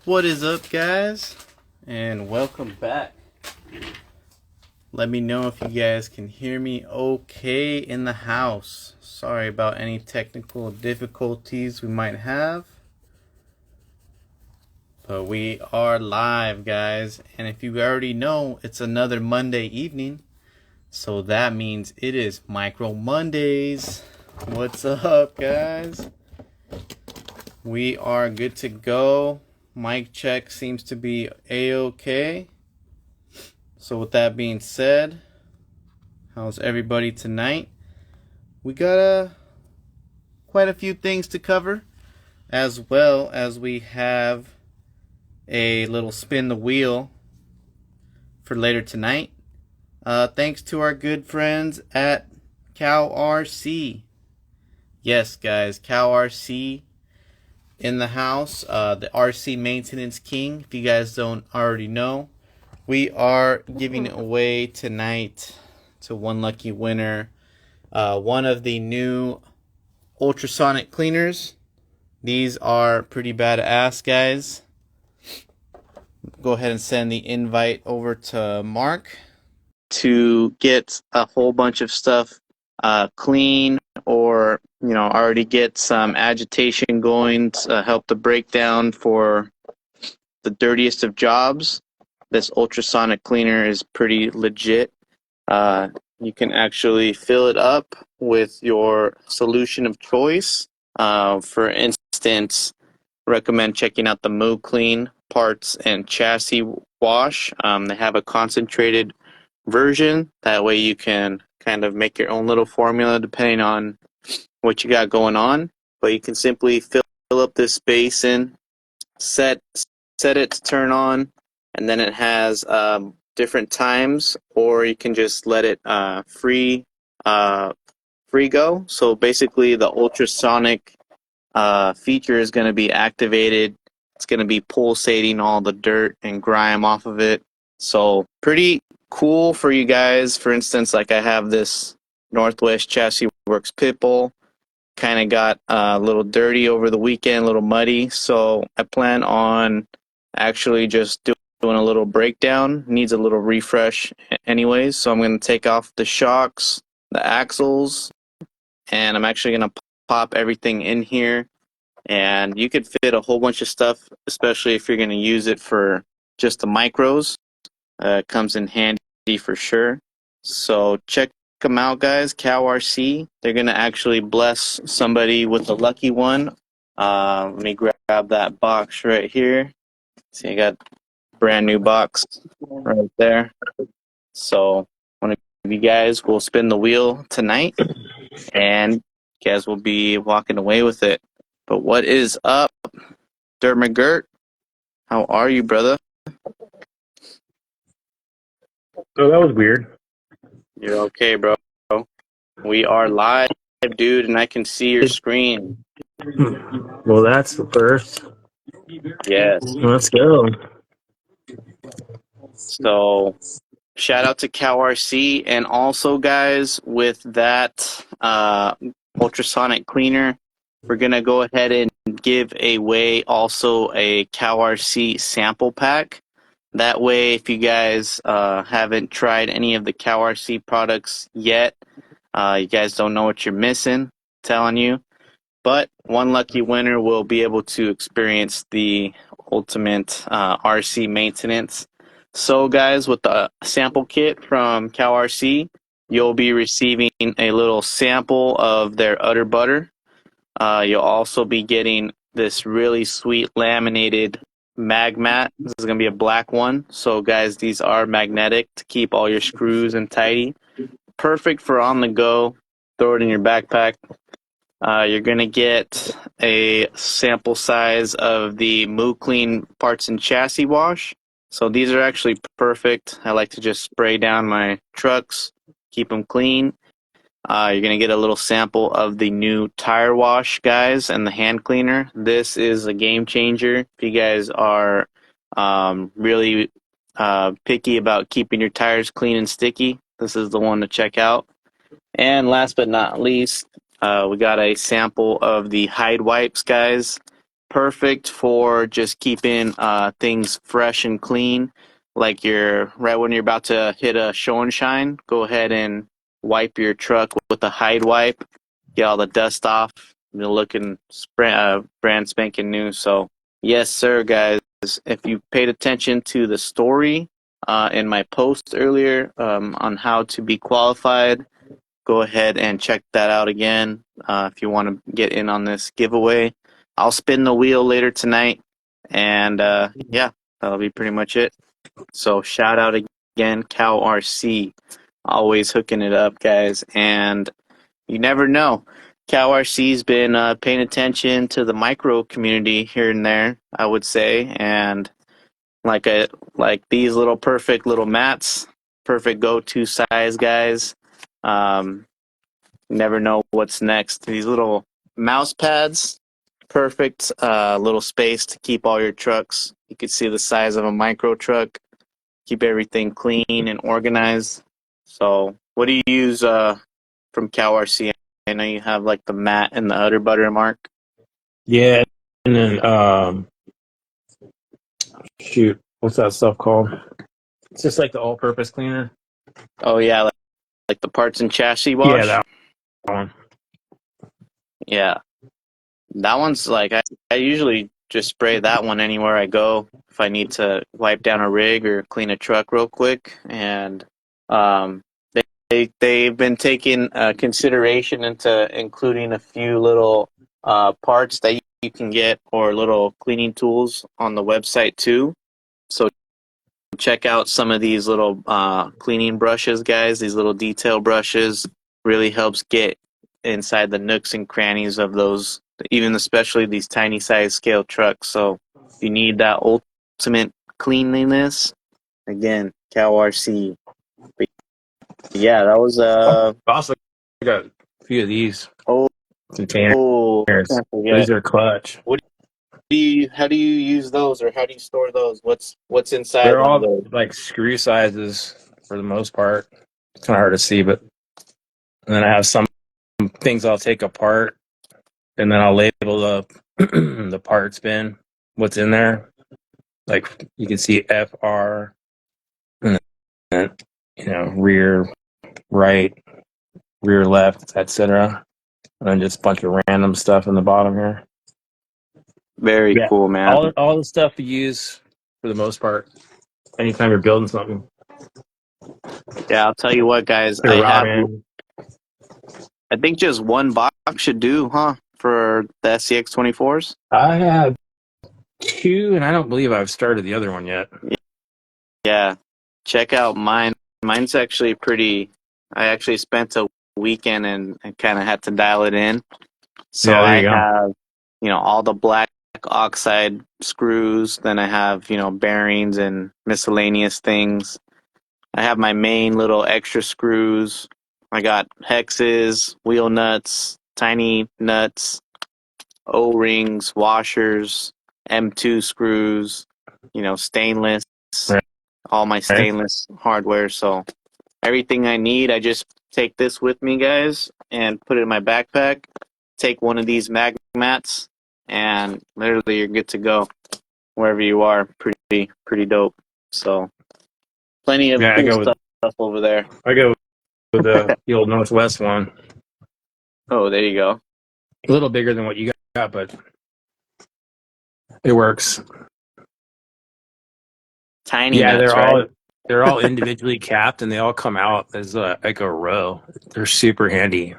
What is up, guys? And welcome back. Let me know if you guys can hear me okay in the house. Sorry about any technical difficulties we might have. But we are live, guys. And if you already know, it's another Monday evening. So that means it is Micro Mondays. What's up, guys? We are good to go. Mic check seems to be a-okay. So with that being said, how's everybody tonight? We got quite a few things to cover, as well as we have a little spin the wheel for later tonight. Thanks to our good friends at CalRC. Yes, guys, CalRC in the house. The RC Maintenance King, if you guys don't already know. We are giving away tonight to one lucky winner one of the new ultrasonic cleaners. These are pretty badass, guys. Go ahead and send the invite over to Mark to get a whole bunch of stuff clean, or already get some agitation going to help the breakdown for the dirtiest of jobs. This ultrasonic cleaner is pretty legit. You can actually fill it up with your solution of choice. For instance, recommend checking out the Moo Clean parts and chassis wash. They have a concentrated version. That way you can kind of make your own little formula depending on what you got going on. But you can simply fill up this basin, set it to turn on, and then it has different times, or you can just let it free go. So basically the ultrasonic feature is going to be activated. It's going to be pulsating all the dirt and grime off of it. So pretty cool for you guys. For instance, like I have this Northwest Chassis Works pit bull. Kind of got a little dirty over the weekend, a little muddy. So I plan on actually just doing a little breakdown. Needs a little refresh anyways. So I'm going to take off the shocks, the axles, and I'm actually going to pop everything in here. And you could fit a whole bunch of stuff, especially if you're going to use it for just the micros. It comes in handy for sure. So check them out, guys. CalRC. They're going to actually bless somebody with a lucky one. Let me grab that box right here. See, I got a brand new box right there. So one of you guys will spin the wheel tonight, and you guys will be walking away with it. But what is up, Dirt McGirt? How are you, brother? Oh, that was weird. You're okay, bro. We are live, dude, and I can see your screen. Well, that's the first. Yes. Let's go. So, shout out to CalRC, and also, guys, with that ultrasonic cleaner, we're gonna go ahead and give away also a CalRC sample pack. That way, if you guys haven't tried any of the CalRC products yet, you guys don't know what you're missing, I'm telling you. But one lucky winner will be able to experience the ultimate RC maintenance. So, guys, with the sample kit from CalRC, you'll be receiving a little sample of their Utter Butter. You'll also be getting this really sweet laminated mag mat. This is going to be a black one. So, guys, these are magnetic to keep all your screws in tidy. Perfect for on the go. Throw it in your backpack. You're going to get a sample size of the Moo Clean parts and chassis wash. So these are actually perfect. I like to just spray down my trucks, keep them clean. You're going to get a little sample of the new tire wash, guys, and the hand cleaner. This is a game changer. If you guys are really picky about keeping your tires clean and sticky, this is the one to check out. And last but not least, we got a sample of the Hide Wipes, guys. perfect for just keeping things fresh and clean. Like right when you're about to hit a show and shine, go ahead and wipe your truck with a Hide wipe, get all the dust off. You're looking brand spanking new. So yes, sir, guys. If you paid attention to the story in my post earlier on how to be qualified, go ahead and check that out again if you want to get in on this giveaway. I'll spin the wheel later tonight, and yeah, that'll be pretty much it. So shout out again, Cal RC, always hooking it up, guys. And you never know, Cal RC's been paying attention to the micro community here and there, I would say, and like these little perfect little mats, perfect go-to size, guys. Never know what's next. These little mouse pads, perfect little space to keep all your trucks. You can see the size of a micro truck. Keep everything clean and organized. So, what do you use from Cal RC? I know you have like the mat and the udder butter mark. Yeah, and then shoot, what's that stuff called? It's just like the all-purpose cleaner. Oh yeah, like the parts and chassis wash. Yeah, that one. Yeah, that one's like I usually just spray that one anywhere I go if I need to wipe down a rig or clean a truck real quick. And um, they've been taking consideration into including a few little parts that you can get or little cleaning tools on the website too. So check out some of these little cleaning brushes, guys. These little detail brushes really helps get inside the nooks and crannies of those, even especially these tiny size scale trucks. So if you need that ultimate cleanliness, again, Cal RC. But yeah, that was I also got a few of these oh containers. can't forget. These are clutch. How do you use those, or how do you store those? What's inside They're one of all those? like screw sizes for the most part. It's kind of hard to see, but and then I have some things I'll take apart, and then I'll label the the parts bin, what's in there. Like you can see FR, and then, rear right, rear left, etc. And then just a bunch of random stuff in the bottom here. Very Yeah, cool, man. all the stuff you use for the most part. Anytime you're building something, Yeah, I'll tell you what, guys. they're rotting. I think just one box should do, huh? For the SCX 24s. I have two, and I don't believe I've started the other one yet. Yeah, check out mine. Mine's actually pretty. I actually spent a weekend and kind of had to dial it in. So Yeah, there I you go. have, all the black oxide screws. Then I have, bearings and miscellaneous things. I have my main little extra screws. I got hexes, wheel nuts, tiny nuts, O-rings, washers, M2 screws, stainless, all my Right. stainless hardware. So everything I need, I just take this with me, guys, and put it in my backpack. Take one of these mag mats, and literally you're good to go wherever you are. Pretty dope. So plenty of Yeah, cool stuff over there. I go with the old Northwest one. Oh, there you go. A little bigger than what you got, but it works. Tiny Yeah, nuts, right? they're all individually capped, and they all come out as like a row. They're super handy.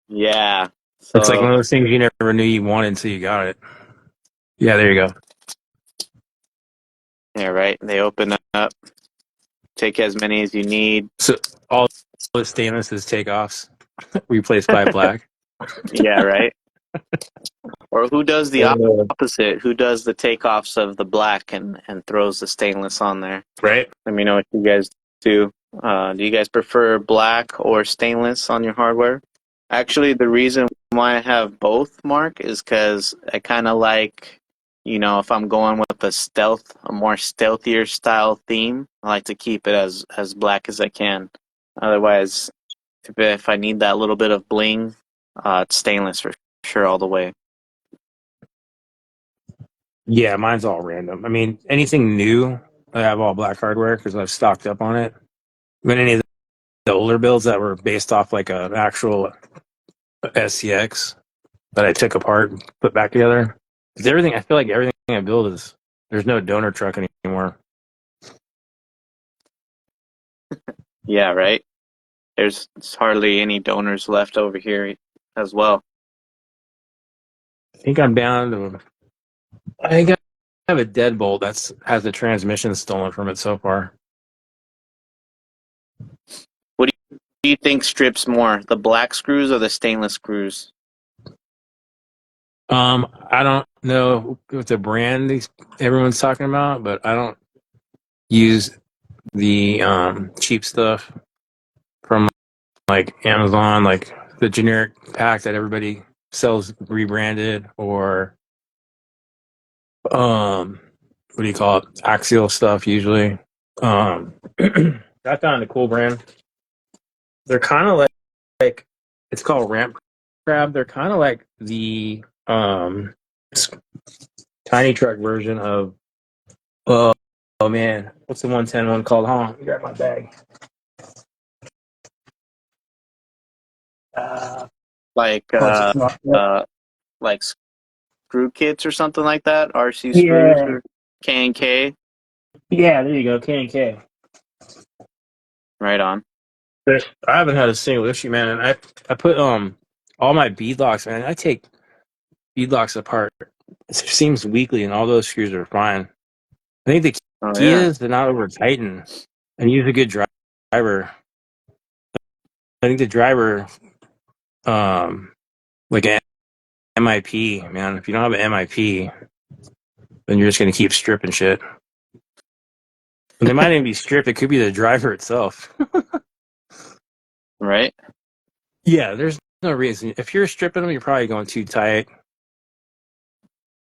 Yeah. It's like So one of those things you never knew you wanted until you got it. Yeah, there you go. yeah, right. They open up. Take as many as you need. So all the stainless is takeoffs replaced by black. Yeah, right. Or who does the opposite? Who does the takeoffs of the black and throws the stainless on there? Right? Let me know what you guys do. Do you guys prefer black or stainless on your hardware? Actually, the reason why I have both, Mark, is because I kind of like, if I'm going with a more stealthier style theme, I like to keep it as black as I can. Otherwise, if I need that little bit of bling, it's stainless for sure all the way. Yeah, mine's all random. I mean, anything new, I have all black hardware because I've stocked up on it. But any of the older builds that were based off like an actual SCX that I took apart and put back together, because everything, I feel like everything I build is, there's no donor truck anymore. Yeah, right. There's hardly any donors left over here as well. I think I'm down to, I think I have a deadbolt that's has the transmission stolen from it so far. What do you think strips more, the black screws or the stainless screws? I don't know what the brand everyone's talking about, but I don't use the cheap stuff from like Amazon, like the generic pack that everybody sells rebranded, or what do you call it? Axial stuff usually. I found a cool brand. They're kind of like it's called Ramp Crab. They're kind of like the tiny truck version of oh man, what's the 110 one called? Hold on, grab my bag. Like What's it called? like screw kits or something like that, RC screws Yeah, or K and K. yeah, there you go, K and K. Right on. I haven't had a single issue, man. And I put all my beadlocks, man. I take beadlocks apart. It seems weekly, and all those screws are fine. I think the Oh key yeah. is to not over tighten and use a good driver. I think the driver, like an MIP, man. If you don't have an MIP, then you're just gonna keep stripping shit. And they might even be stripped. It could be the driver itself. Right. Yeah, there's no reason. If you're stripping them, you're probably going too tight.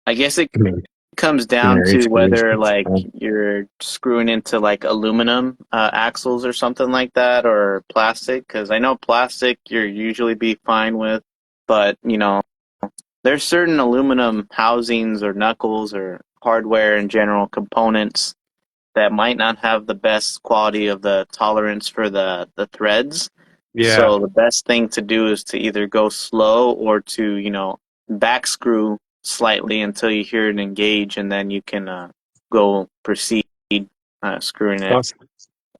I guess it I mean, comes down generic to screws. whether like you're screwing into like aluminum axles or something like that, or plastic, because I know plastic you're usually be fine with, but there's certain aluminum housings or knuckles or hardware in general components that might not have the best quality of the tolerance for the threads. Yeah. So the best thing to do is to either go slow or to, back screw slightly until you hear it engage, and then you can go proceed screwing it. Also,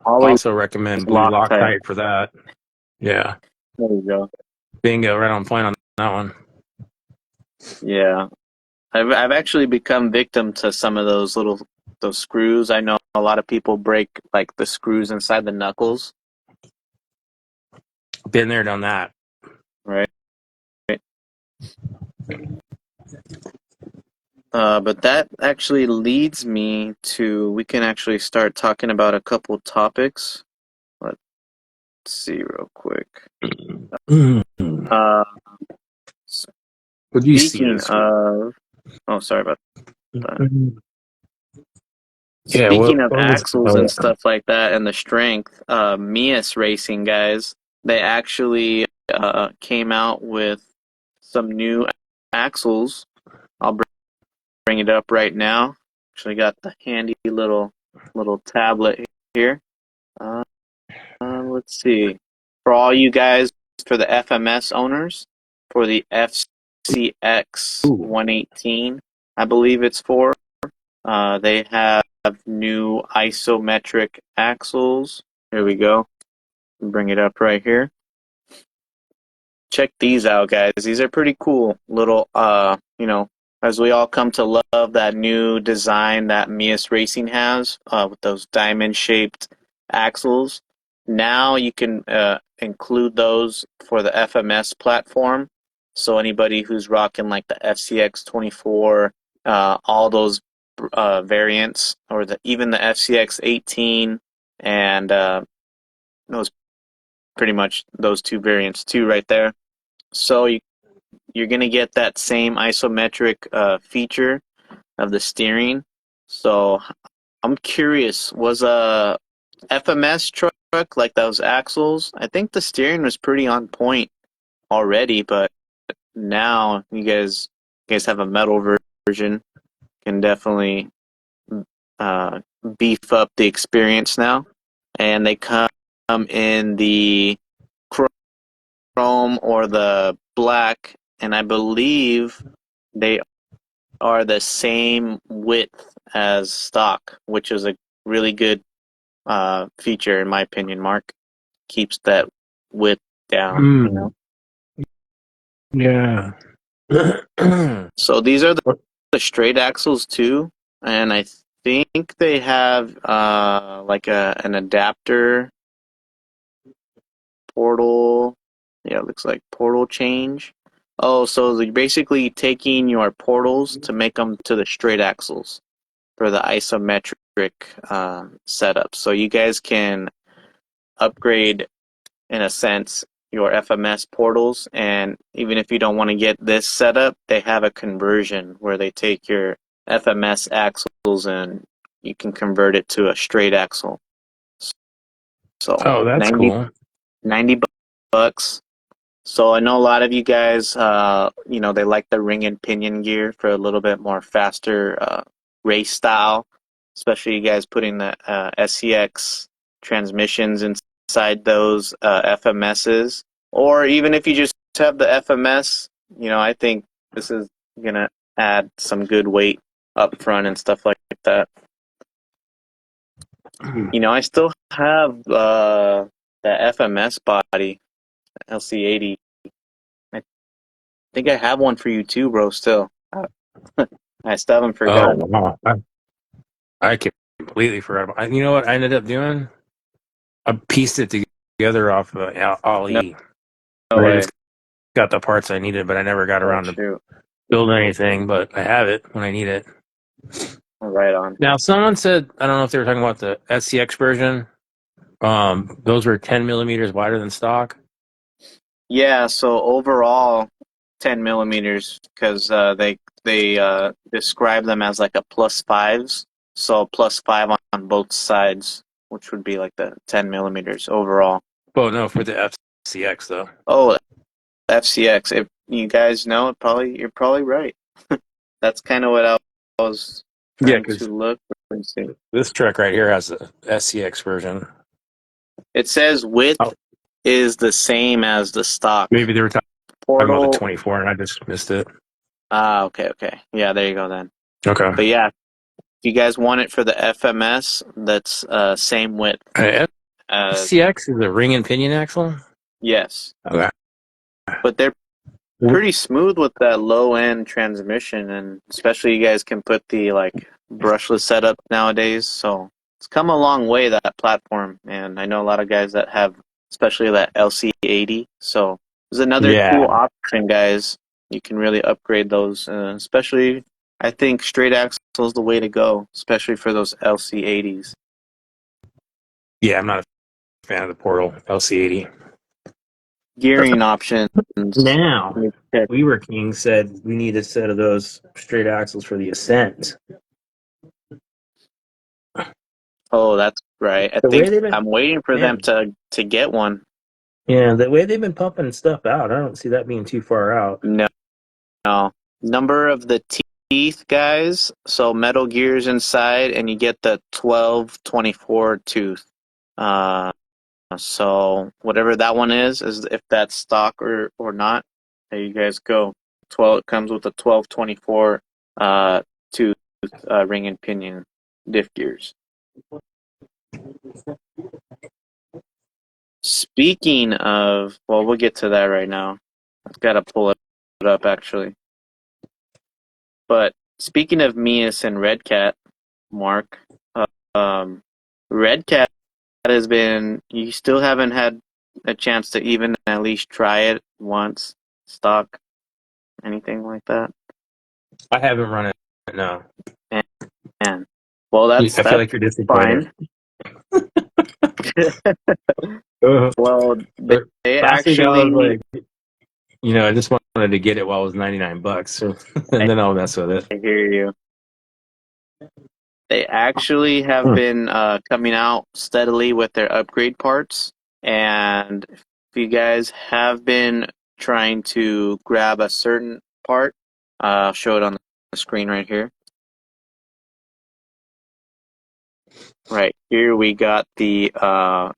Always also recommend blue Loctite. Loctite for that. Yeah. There you go. Bingo, right on point on that one. Yeah. I've actually become victim to some of those screws. I know a lot of people break like the screws inside the knuckles, Been there, done that. right? But that actually leads me to, we can actually start talking about a couple topics. Let's see real quick. Uh, What do you see speaking this week? of, oh, sorry about that. Yeah, Speaking of what was axles and stuff like that and the strength, Mias Racing guys, they actually came out with some new axles. I'll bring it up right now. Actually got the handy little tablet here. Let's see. For all you guys, for the FMS owners, for the FCX Ooh. 118, I believe it's for. They have new isometric axles. Here we go. Bring it up right here. Check these out, guys. These are pretty cool. Little, as we all come to love that new design that Mias Racing has with those diamond-shaped axles. Now you can include those for the FMS platform. So anybody who's rocking like the FCX 24, all those variants, or even the FCX 18, and those pretty much those two variants too, right there. So you're gonna get that same isometric feature of the steering. So I'm curious, was a FMS truck like those axles? I think the steering was pretty on point already, but now you guys have a metal version. can definitely beef up the experience now. And they come in the chrome or the black, and I believe they are the same width as stock, which is a really good feature in my opinion. Mark keeps that width down, you know. Yeah. So these are the straight axles too, and I think they have like an adapter portal. Yeah, it looks like portal change. Oh, so they're basically taking your portals to make them to the straight axles for the isometric setup. So you guys can upgrade, in a sense, your FMS portals, and even if you don't want to get this setup, they have a conversion where they take your FMS axles and you can convert it to a straight axle. So Oh, that's 90, cool. 90 bucks. So I know a lot of you guys, they like the ring and pinion gear for a little bit more faster race style, especially you guys putting the SCX transmissions inside those FMSs. Or even if you just have the FMS, I think this is going to add some good weight up front and stuff like that. I still have the FMS body, LC80. I think I have one for you too, bro, still. I still haven't Oh, forgotten. wow. I completely forgot about. You know what I ended up doing? I pieced it together off of No, Ali. no But I way. just got the parts I needed, but I never got Oh, around to shoot. building anything. But I have it when I need it. Right on. Now, someone said, I don't know if they were talking about the SCX version. Those were 10 millimeters wider than stock. Yeah, so overall, 10 millimeters, because they describe them as like a plus fives. So plus five on both sides, which would be like the 10 millimeters overall. Oh no, for the FCX though. Oh, FCX. If you guys know, you're probably right. That's kind of what I was Yeah, trying to because look and see. this truck right here has a SCX version. It says Oh, width is the same as the stock maybe they were talking about the portal. 24, and I just missed it. Ah, okay. Yeah, there you go then. Okay. But yeah, if you guys want it for the FMS, that's same width as FCX is a ring and pinion axle. yes. Okay. But they're pretty smooth with that low end transmission, and especially you guys can put the like brushless setup nowadays. So it's come a long way, that platform, and I know a lot of guys that have, especially that LC80. So there's another Yeah. cool option, guys. You can really upgrade those, especially I think straight axle is the way to go, especially for those LC80s. Yeah, I'm not a fan of the Portal LC80. Gearing options. Now, Weaver King said we need a set of those straight axles for the Ascent. Oh, that's right. I The way think they've been, I'm waiting for them man, to get one. yeah, the way they've been pumping stuff out, I don't see that being too far out. No. Number of the teeth, guys. So metal gears inside, and you get the 1224 tooth. So whatever that one is if that's stock or not. There you guys go. 12. It comes with a 1224 tooth ring and pinion diff gears. Speaking of, well, we'll get to that right now. I've got to pull it up actually. But speaking of Mias and Red Cat, Mark, um, Red Cat has been, you still haven't had a chance to even at least try it once, stock, anything like that? I haven't run it, no. And well, I that's feel like you're disappointed. fine. Well, But they last week I was actually, like, I just wanted to get it while it was 99 bucks. So, and I then I'll mess with it. hear you. They actually have Hmm. been coming out steadily with their upgrade parts. And if you guys have been trying to grab a certain part, I'll show it on the screen right here. Right here we got the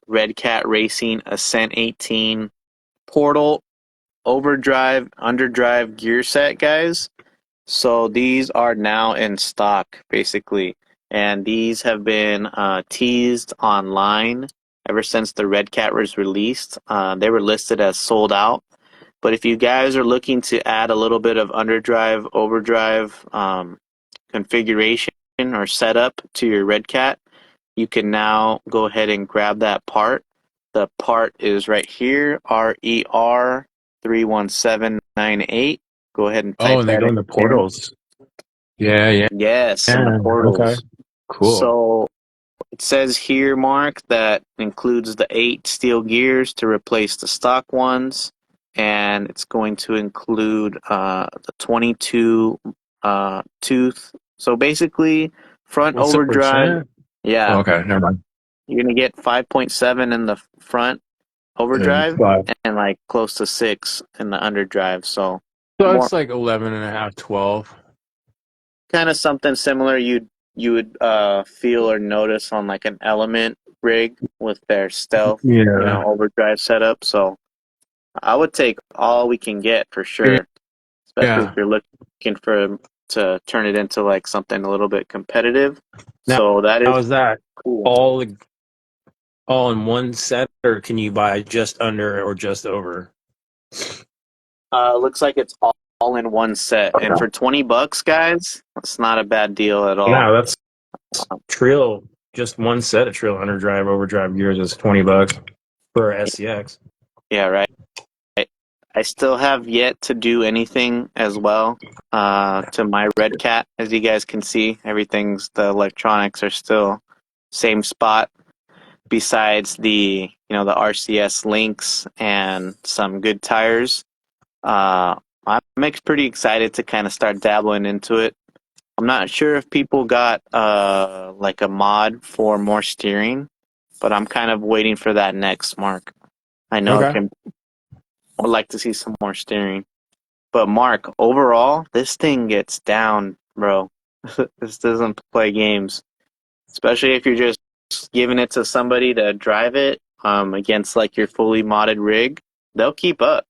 Red Cat Racing Ascent 18 Portal Overdrive Underdrive gear set, guys. So these are now in stock, basically, and these have been teased online ever since the Red Cat was released. They were listed as sold out, but if you guys are looking to add a little bit of underdrive, overdrive configuration or setup to your Red Cat, you can now go ahead and grab that part. The part is right here, RER 31798. Go ahead and Oh, type and they that go in the in. portals. Yeah, yeah, Yes, in the yeah. Okay, portals. cool. So it says here, Mark, that includes the 8 steel gears to replace the stock ones, and it's going to include the 22 tooth. So basically, front What's the overdrive. percent? Oh, Yeah, okay, never mind. you're gonna get 5.7 in the front And overdrive five. and like close to 6 in the underdrive. So So more it's like 11 and a half, 12. kind of something similar you would feel or notice on like an Element rig with their stealth, Yeah. overdrive setup. So I would take all we can get for sure, especially if Yeah. you're looking for to turn it into like something a little bit competitive. Now, So that how is is that cool. all all in one set, or can you buy just under or just over? Looks like it's all in one set, and Okay. for $20, guys, that's not a bad deal at all. No, that's Trill. Just one set of Trill underdrive, overdrive gears is $20 for SCX. Yeah, right. I still have yet to do anything as well to my Red Cat. As you guys can see, the electronics are still same spot. Besides the RCS links and some good tires, I'm pretty excited to kind of start dabbling into it. I'm not sure if people got like a mod for more steering, but I'm kind of waiting for that next, Mark. I know Okay. would like to see some more steering. But Mark, overall, this thing gets down, bro. This doesn't play games, especially if you're just giving it to somebody to drive it against like your fully modded rig. They'll keep up.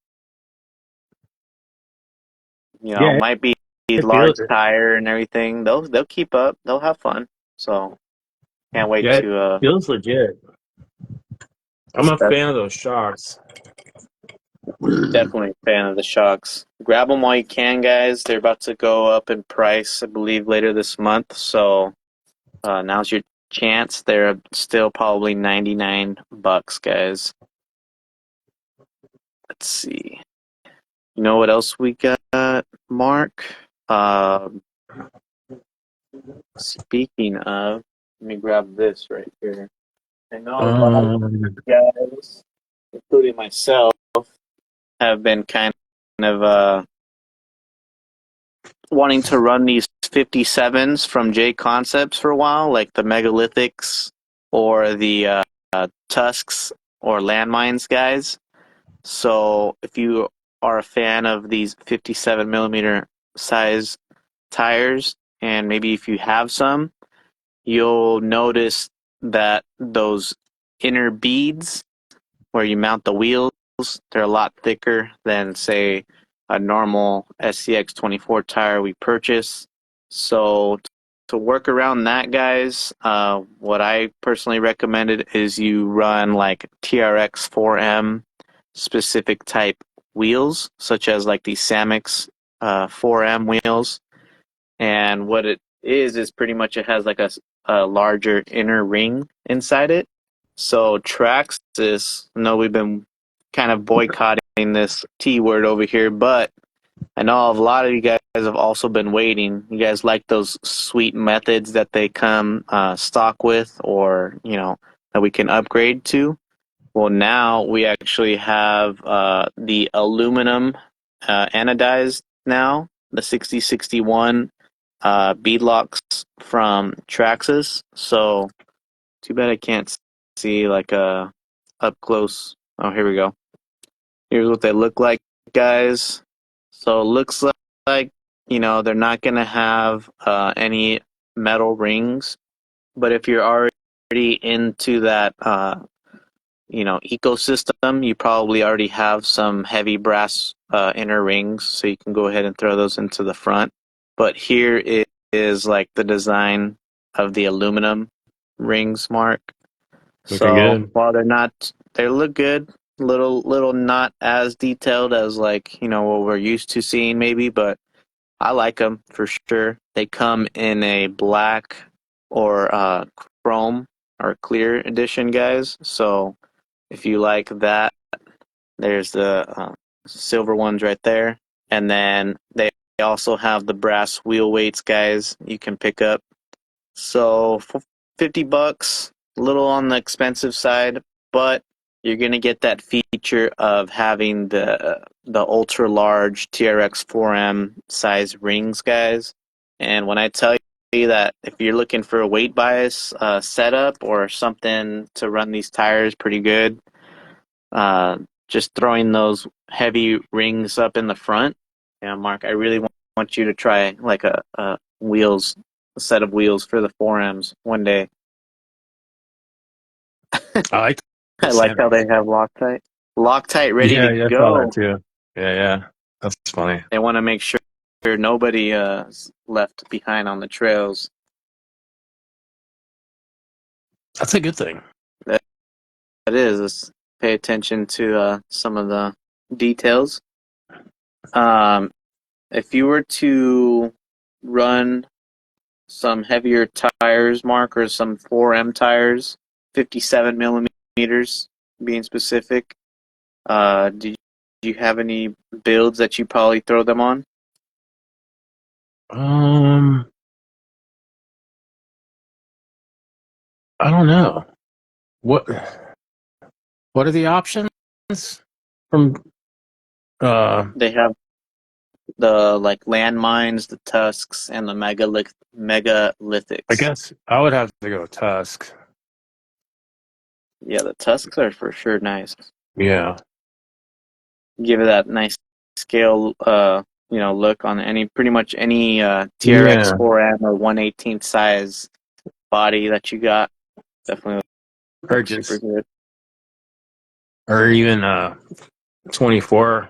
Yeah, Might be it large feels it. tire and everything. They'll keep up. They'll have fun. So can't wait Yeah, it to feels legit. I'm a step. fan of those shocks. Definitely a fan of the shocks. Grab them while you can, guys. They're about to go up in price, I believe, later this month. So now's your chance. They're still probably $99, guys. Let's see. You know what else we got, Mark? Um, Speaking of, let me grab this right here. I know a lot of Um, guys, including myself, have been kind of wanting to run these 57s from J Concepts for a while, like the Megalithics or the Tusks or Landmines guys. So if you are a fan of these 57 millimeter size tires, and maybe if you have some, you'll notice that those inner beads where you mount the wheels, they're a lot thicker than, say, a normal SCX 24 tire we purchase. So to work around that, guys, what I personally recommended is you run like TRX4M specific type wheels, such as like the Samix 4M wheels. And what it is pretty much it has like a larger inner ring inside it. So Traxxas, I know we've been kind of boycotting this T word over here, but I know a lot of you guys have also been waiting. You guys like those sweet methods that they come stock with, or that we can upgrade to. Well, now we actually have the aluminum anodized now, the 6061 beadlocks from Traxxas. So too bad I can't see like a up close. Oh, here we go. Here's what they look like, guys. So it looks like they're not gonna have any metal rings, but if you're already into that ecosystem, you probably already have some heavy brass inner rings, so you can go ahead and throw those into the front. But here it is like the design of the aluminum rings, Mark. Looking So good. while they look good, little not as detailed as like what we're used to seeing maybe, but I like them for sure. They come in a black or chrome or clear edition, guys. So if you like that, there's the silver ones right there. And then they also have the brass wheel weights, guys, you can pick up. So for $50, a little on the expensive side, but you're gonna get that feature of having the ultra large TRX4M size rings, guys. And when I tell you that if you're looking for a weight bias setup or something to run these tires pretty good, uh, just throwing those heavy rings up in the front. Yeah, Mark, I really want you to try like a set of wheels for the 4Ms one day. I like the I like how center. they have Loctite ready Yeah, to yeah, I saw that go. too. Yeah, yeah. That's funny. They want to make sure nobody is left behind on the trails. That's a good thing. That is. Let's pay attention to some of the details. Um, if you were to run some heavier tires, Mark, or some 4M tires, 57 millimeters, being specific. Do you have any builds that you probably throw them on? Um, I don't know. What what are the options from They have the like landmines, the tusks, and the I megalithics. guess I would have to go Tusk. Yeah, the tusks are for sure nice. Yeah. Give it that nice scale, look on pretty much any TRX Yeah. 4M or 1/18 size body that you got. Definitely Or look super just good. or even 24, a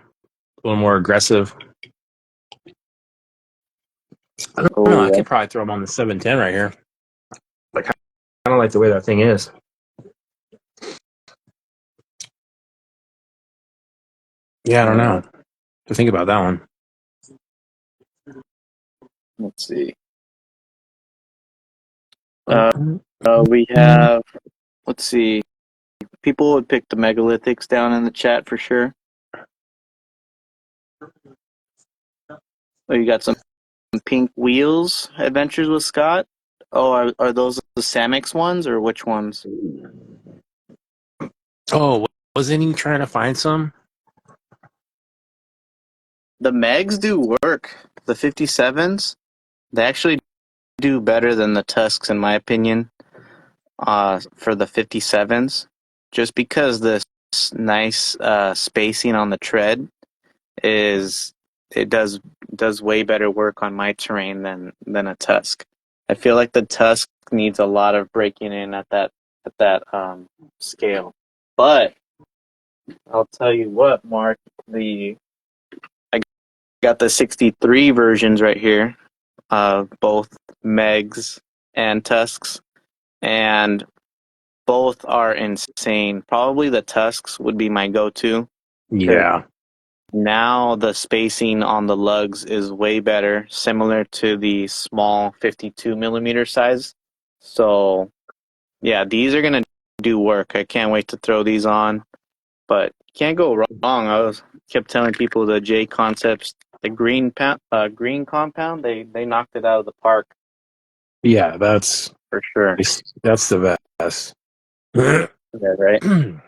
little more aggressive. I don't know. I Oh, could probably throw them on the 710 right here. Like I don't like the way that thing is. Yeah, I don't yeah. know. To think about that one. Let's see. Uh, Mm-mm. we have. Let's see. People would pick the megalithics down in the chat for sure. Oh, you got some pink wheels. Adventures with Scott. Oh, are those the Samix ones or which ones? Oh, wasn't he trying to find some? The Megs do work. The 57s, they actually do better than the Tusks in my opinion. For the 57s, just because this nice spacing on the tread is it does way better work on my terrain than a Tusk. I feel like the Tusk needs a lot of breaking in at that scale. But I'll tell you what, Mark, the I got the 63 versions right here, both Megs and Tusks, and both are insane. Probably the Tusks would be my go-to because Yeah. now the spacing on the lugs is way better, similar to the small 52 millimeter size. So yeah, these are gonna do work. I can't wait to throw these on. But can't go wrong. Kept telling people the J Concepts, the green compound. They knocked it out of the park Yeah, that's for sure. that's the best. Yeah, right. And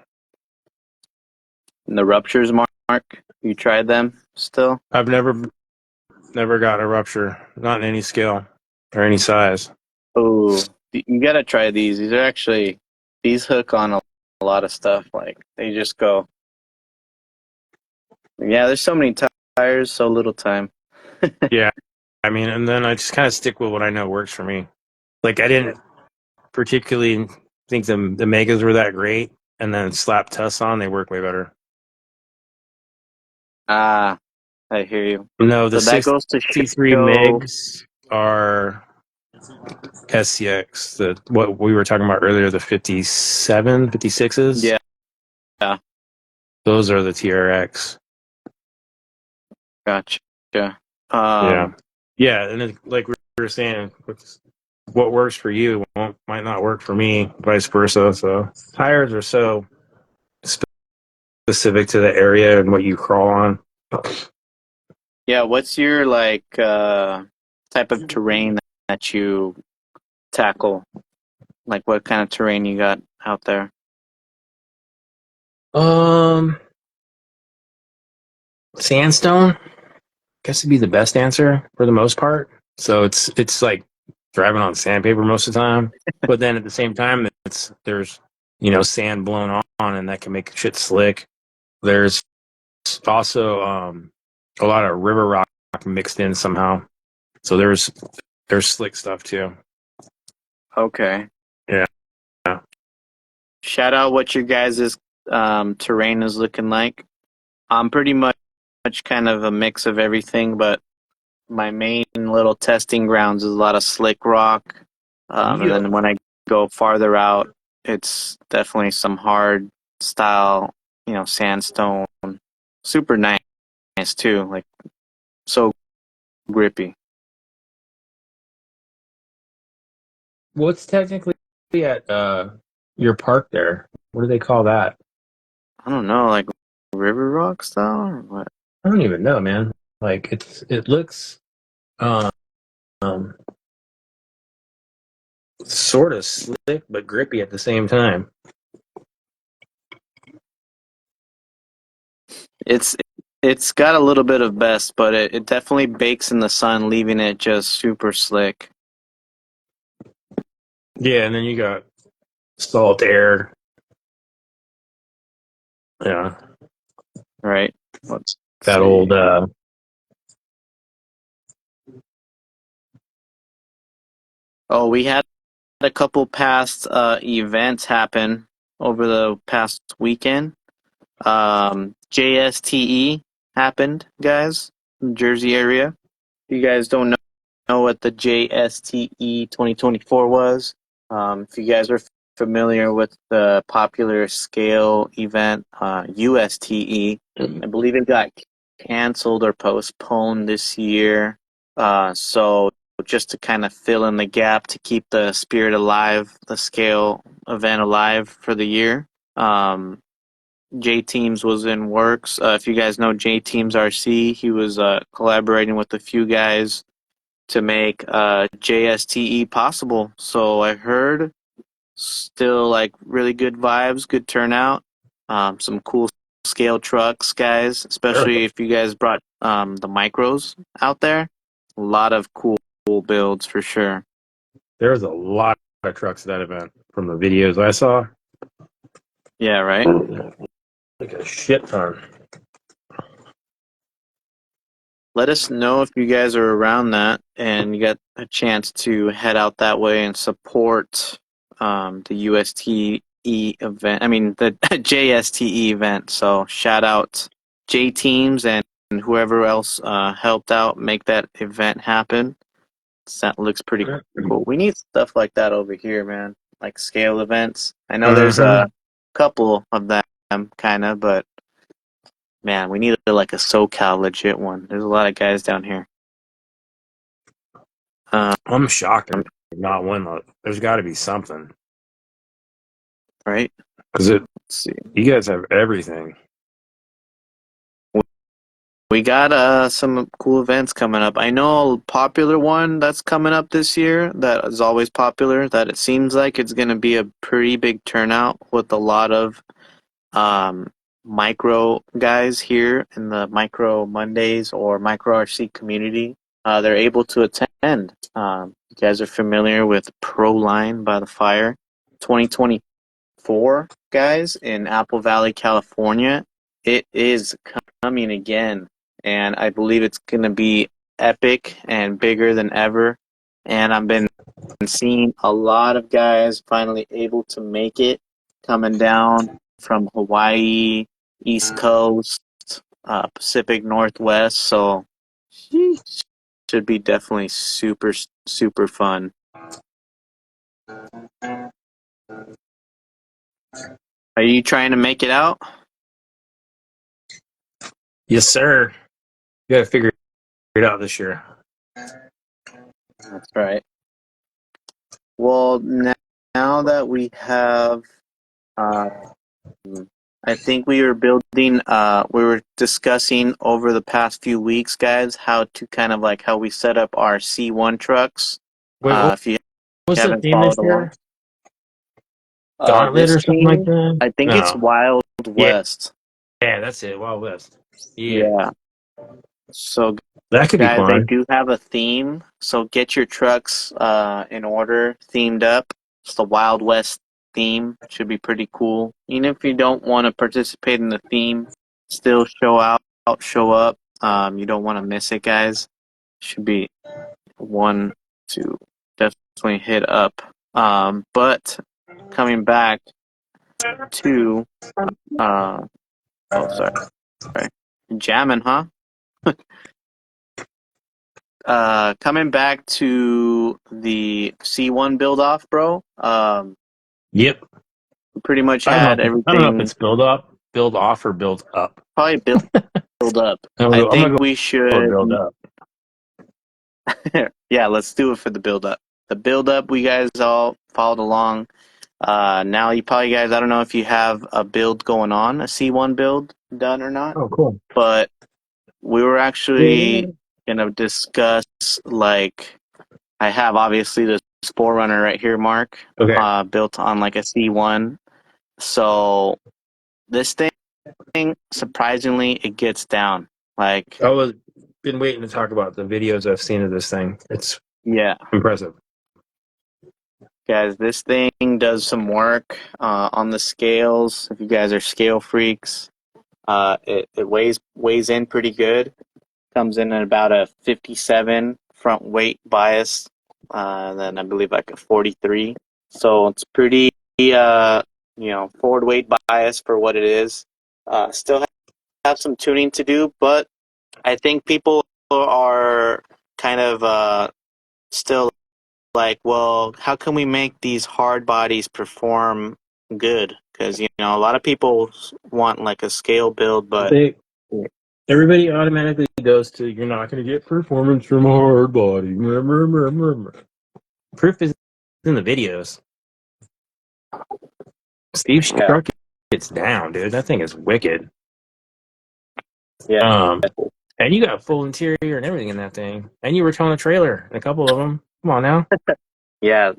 the ruptures, Mark. You tried them still? I've never got a rupture, not in any scale or any size. Oh, you gotta try these. These hook on a lot of stuff. Like they just go. Yeah, there's so many tires, so little time. Yeah, I mean, and then I just kind of stick with what I know works for me. Like I didn't particularly think the Megas were that great, and then slap tests on, they work way better. Ah, I hear you. No, the So that goes to 63 show. MIGs are SCX. What we were talking about earlier, the 57, 56s. Yeah, yeah, Those are the TRX. gotcha. Yeah. Yeah, and like we were saying, what works for you might not work for me, vice versa. So tires are so specific to the area and what you crawl on. Yeah, what's your like type of terrain that you tackle? Like what kind of terrain you got out there? Sandstone, guess would be the best answer for the most part. So it's like driving on sandpaper most of the time, but then at the same time, there's sand blown on, and that can make shit slick. There's also a lot of river rock mixed in somehow. So there's slick stuff too. Okay. Yeah. Shout out what your guys' terrain is looking like. I'm pretty much kind of a mix of everything, but my main little testing grounds is a lot of slick rock. And then when I go farther out, it's definitely some hard style, sandstone. Super nice too, like so grippy. What's technically at your park there? What do they call that? I don't know, like river rock style or what? I don't even know, man. Like it looks um sort of slick but grippy at the same time. It's got a little bit of best, but it definitely bakes in the sun, leaving it just super slick. Yeah, and then you got salt air. Yeah, Right. Let's that see. old Oh, we had a couple past events happen over the past weekend. JSTE happened, guys, in Jersey area. If you guys don't know what the JSTE 2024 was, if you guys are familiar with the popular scale event, USTE, I believe it got canceled or postponed this year. So just to kind of fill in the gap to keep the spirit alive, the scale event alive for the year. J Teams was in works. If you guys know J Teams RC, he was collaborating with a few guys to make JSTE possible. So I heard still like really good vibes, good turnout, some cool scale trucks, guys. Especially if you guys brought the micros out there, a lot of cool builds for sure. there's a lot of trucks at that event from the videos I saw. Yeah, right. Like a shit ton. Let us know if you guys are around that and you get a chance to head out that way and support the USTE event. I mean, the JSTE event. So shout out J Teams and whoever else helped out make that event happen. That looks pretty cool. We need stuff like that over here, man. Like scale events. I know there's a couple of them, kind of, but man, we need like a SoCal legit one. There's a lot of guys down here. I'm shocked there's not one. There's got to be something. Right? Because Let's see. you guys have everything. We got some cool events coming up. I know a popular one that's coming up this year that is always popular, that it seems like it's going to be a pretty big turnout with a lot of micro guys here in the Micro Mondays or Micro RC community. They're able to attend. You guys are familiar with Proline by the Fire 2024, guys, in Apple Valley, California. It is coming again, and I believe it's going to be epic and bigger than ever. and I've been seeing a lot of guys finally able to make it coming down from Hawaii, East Coast, Pacific Northwest. So should be definitely super, super fun. Are you trying to make it out? Yes, sir. You gotta figure it out this year. That's right. Well, now that we have, I think we were discussing over the past few weeks, guys, how to kind of like how we set up our C1 trucks. Wait, what If you was the haven't theme this followed along, year? Gauntlet this or something like team, that? I think it's No. Wild Yeah, West. yeah, that's it. Wild West. Yeah, Yeah. So that could be guys, they fun. do have a theme, so get your trucks in order, themed up. It's the Wild West theme. Should be pretty cool. Even if you don't want to participate in the theme, still show up. You don't want to miss it, guys. Should be one to definitely hit up. But coming back to oh sorry, jamming, huh? Coming back to the C1 build off, bro. Yep. We pretty much I don't had know. I don't know if everything it's build up, build off, or build up. probably build up. I I'm gonna think go we for should, build up. yeah, let's do it for the build up. The build up, we guys all followed along. Now you probably guys, I don't know if you have a build going on, a C1 build done or not, Oh, cool. but we were Yeah. actually gonna discuss like I have obviously the Forerunner right here, Mark, Okay. built on like a C1. So this thing, surprisingly, it gets down. Like, I was been waiting to talk about the videos I've seen of this thing. It's yeah, impressive. guys, this thing does some work on the scales. If you guys are scale freaks, it weighs in pretty good. Comes in at about a 57 front weight bias, then I believe like a 43. So it's pretty, forward weight bias for what it is. Still have some tuning to do, but I think people are kind of still like, well, how can we make these hard bodies perform good? Because a lot of people want like a scale build, but They Everybody automatically goes to you're not going to get performance from a hard body. Proof is in the videos. Steve yeah, Struck gets down, dude. That thing is wicked. yeah, And you got full interior and everything in that thing. And you were towing a trailer in a couple of them. Come on now. yeah,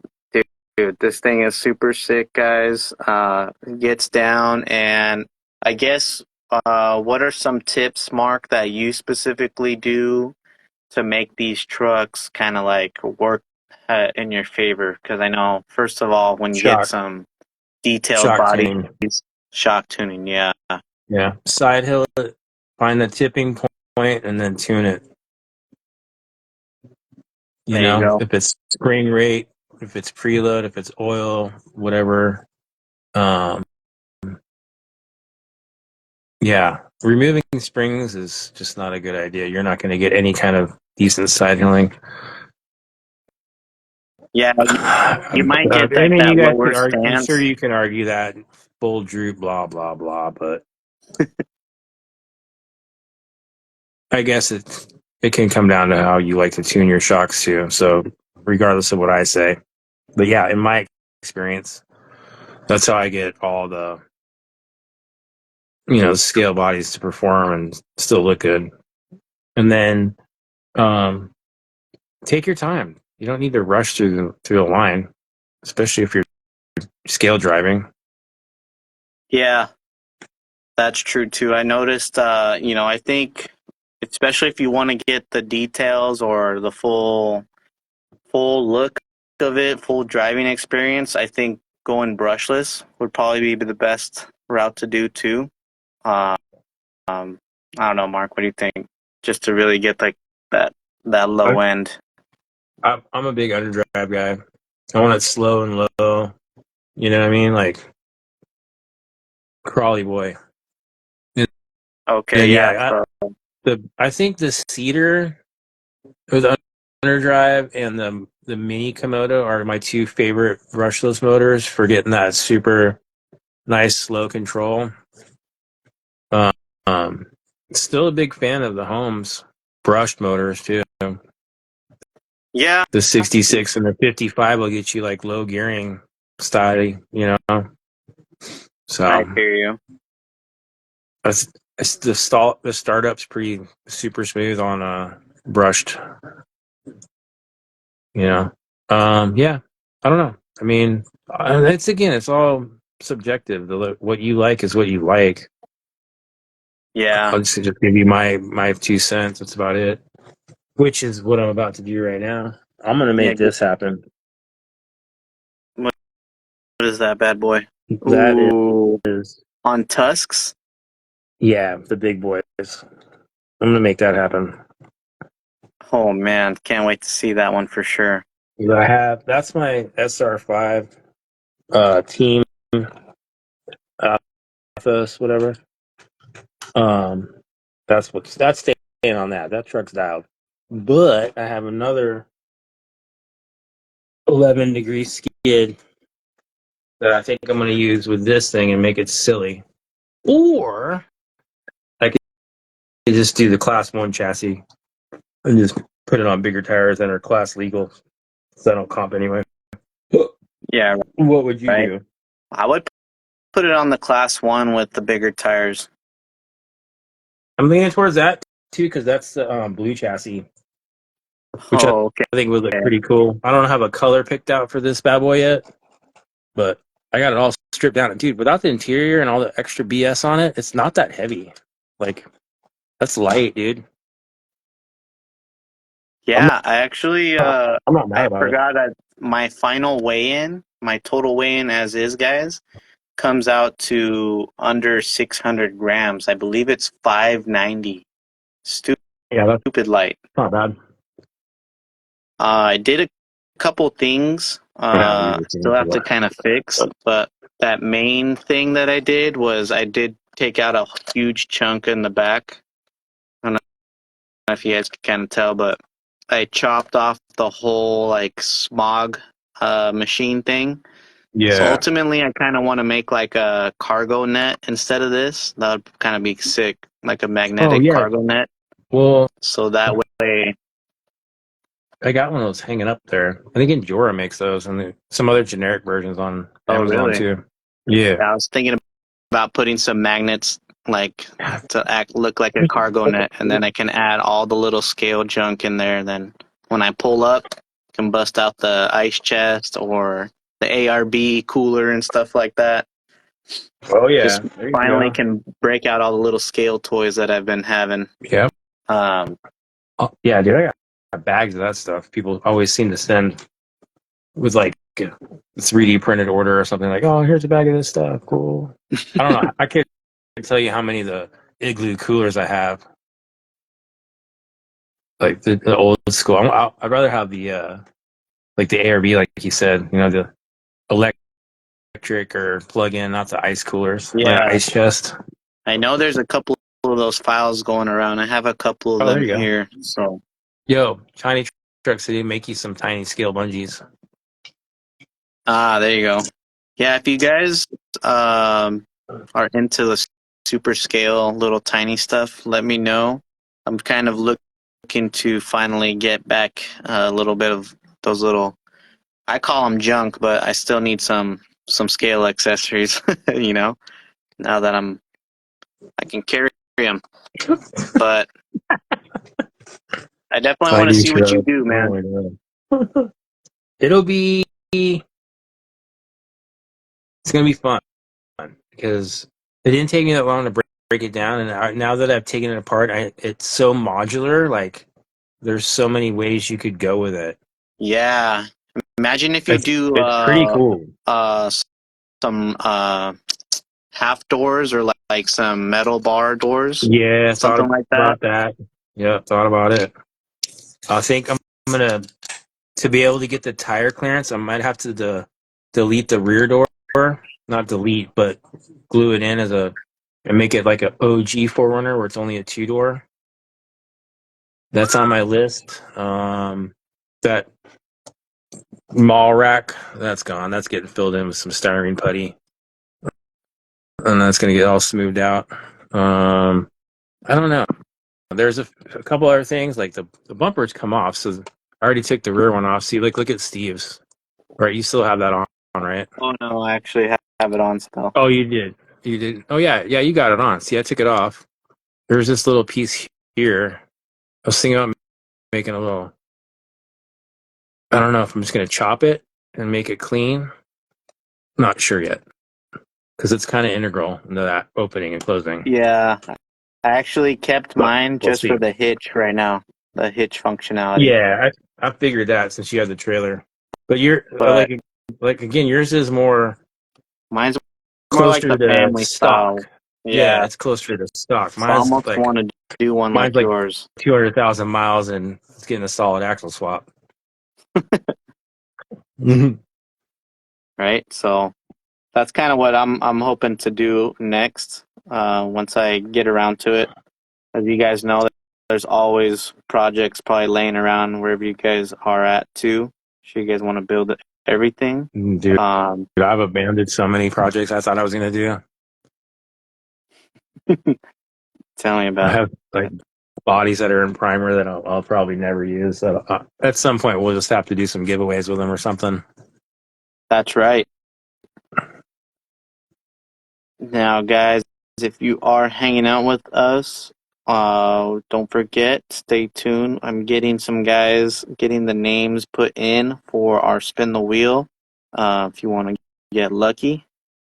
dude, this thing is super sick, guys. Gets down, and I guess, what are some tips, Mark, that you specifically do to make these trucks kind of like work in your favor? Because I know, first of all, when you get Shock. some detailed Shock bodies, tuning. shock tuning, yeah, Yeah. Side hill it, find the tipping point, and then tune it. You there you know, go. if it's spring rate, if it's preload, if it's oil, whatever. Um, yeah, removing springs is just not a good idea. You're not going to get any kind of decent side healing. Yeah, you might I get like mean, you that guys lower could argue. I'm sure stance. you can argue that full droop, blah blah blah. But I guess it can come down to how you like to tune your shocks too. So regardless of what I say, but yeah, in my experience, that's how I get all the scale bodies to perform and still look good. And then um, take your time. You don't need to rush through the line, especially if you're scale driving. Yeah, that's true too. I noticed, I think, especially if you want to get the details or the full look of it, full driving experience, I think going brushless would probably be the best route to do too. Um, I don't know, Mark, what do you think? Just to really get like that low I, end. I'm a big underdrive guy. I want it slow and low. You know what I mean? Like crawly boy. And Okay, then yeah. yeah, So, I think the cedar with underdrive and the mini Komodo are my two favorite brushless motors for getting that super nice slow control. Um, um, Still a big fan of the Holmes brushed motors too. yeah, The 66 and the 55 will get you like low gearing style, you know. I So hear you. the startup's pretty super smooth on brushed, you know. Yeah, I don't know. I mean, it's all subjective. What you like is what you like. Yeah. I'll just give you my 2 cents. That's about it. Which is what I'm about to do right now. I'm gonna Yeah. make this happen. What is that bad boy? That Ooh, is, on tusks. yeah, the big boys. I'm gonna make that happen. Oh man, can't wait to see that one for sure. That's my SR5 team Athos, whatever. Um, that's staying on that. That truck's dialed. But I have another 11-degree skid that I think I'm gonna use with this thing and make it silly. Or I could just do the class one chassis and just put it on bigger tires that are class legal, so I don't comp anyway. Yeah, What would you right. do? I would put it on the class one with the bigger tires. I'm leaning towards that too because that's the blue chassis, which I Oh, okay. think would look pretty cool. I don't have a color picked out for this bad boy yet, but I got it all stripped down. And dude, without the interior and all the extra BS on it, it's not that heavy. Like that's light, dude. I'm Yeah, I actually not. I'm not mad I about it. forgot that my final weigh-in, my total weigh-in as is, guys, comes out to under 600 grams. I believe it's 590. Yeah, that's Stupid light. not bad. I did a couple things. Yeah, we were Still seeing for have to that. kind of fix, but that main thing that I did was I did take out a huge chunk in the back. I don't know if you guys can kind of tell, but I chopped off the whole like smog machine thing. So Yeah. ultimately, I kind of want to make like a cargo net instead of this. That would kind of be sick, like a Oh magnetic yeah. cargo net. Well, So that way, I got one of those hanging up there. I think Endura makes those, and some other generic versions on oh Amazon really? too. Yeah. I was thinking about putting some magnets like to look like a cargo net, and then I can add all the little scale junk in there. Then when I pull up, I can bust out the ice chest or the ARB cooler and stuff like that. Oh yeah. Just There you finally go. can break out all the little scale toys that I've been having. Yep. Um, Oh, yeah, dude. I got bags of that stuff. People always seem to send with like a 3D printed order or something like, oh, here's a bag of this stuff. Cool. I don't know. I can't tell you how many of the Igloo coolers I have. Like the old school. I'd rather have the like the ARB, like you said. You know, the electric or plug-in, not the ice coolers, like yeah, ice chest. I know there's a couple of those files going around. I have a couple of Oh, there them you go. here. So Yo, Tiny Truck City, make you some tiny scale bungees. there you go. Yeah, if you guys are into the super scale, little tiny stuff, let me know. I'm kind of looking to finally get back a little bit of those little. I call them junk, but I still need some scale accessories. You know, now that I can carry them. But I definitely want to Tiny see what you truck. do, Oh man. my god. It'll be. It's gonna be fun because it didn't take me that long to break it down, and now that I've taken it apart, it's so modular. Like there's so many ways you could go with it. Yeah. Imagine if you do It's pretty cool. uh some half doors or like some metal bar doors, Yeah, thought something like that. about that. Yeah, thought about it. I think I'm gonna to be able to get the tire clearance, I might have to delete the rear door. Not delete, but glue it in and make it like an OG 4Runner where it's only a 2-door. That's on my list. That mall rack, that's gone. That's getting filled in with some styrene putty. And that's going to get all smoothed out. I don't know. There's a couple other things, like the bumpers come off, so I already took the rear one off. See, like, look at Steve's. Right, you still have that on, right? Oh no, I actually have it on still. Oh, you did. You did. Oh, yeah, you got it on. See, I took it off. There's this little piece here. I was thinking about making a little. I don't know if I'm just going to chop it and make it clean. Not sure yet, because it's kind of integral into that opening and closing. Yeah, I actually kept But mine we'll just see. for the hitch right now, the hitch functionality. Yeah, I figured that since you had the trailer. But you're But like again, yours is more mine's more like closer the to family stock. style. Yeah, Yeah, it's closer to stock. so I almost want to do one Mine's like like yours, 200,000 miles and it's getting a solid axle swap. Mhm. right? So that's kind of what I'm hoping to do next. Once I get around to it, as you guys know, there's always projects probably laying around wherever you guys are at too. Sure, you guys want to build everything. Dude, I've abandoned so many projects I thought I was going to do. Tell me I about it. have like bodies that are in primer that I'll probably never use. So at some point, we'll just have to do some giveaways with them or something. That's right. Now, guys, if you are hanging out with us, don't forget, stay tuned. I'm getting some guys getting the names put in for our spin the wheel. If you want to get lucky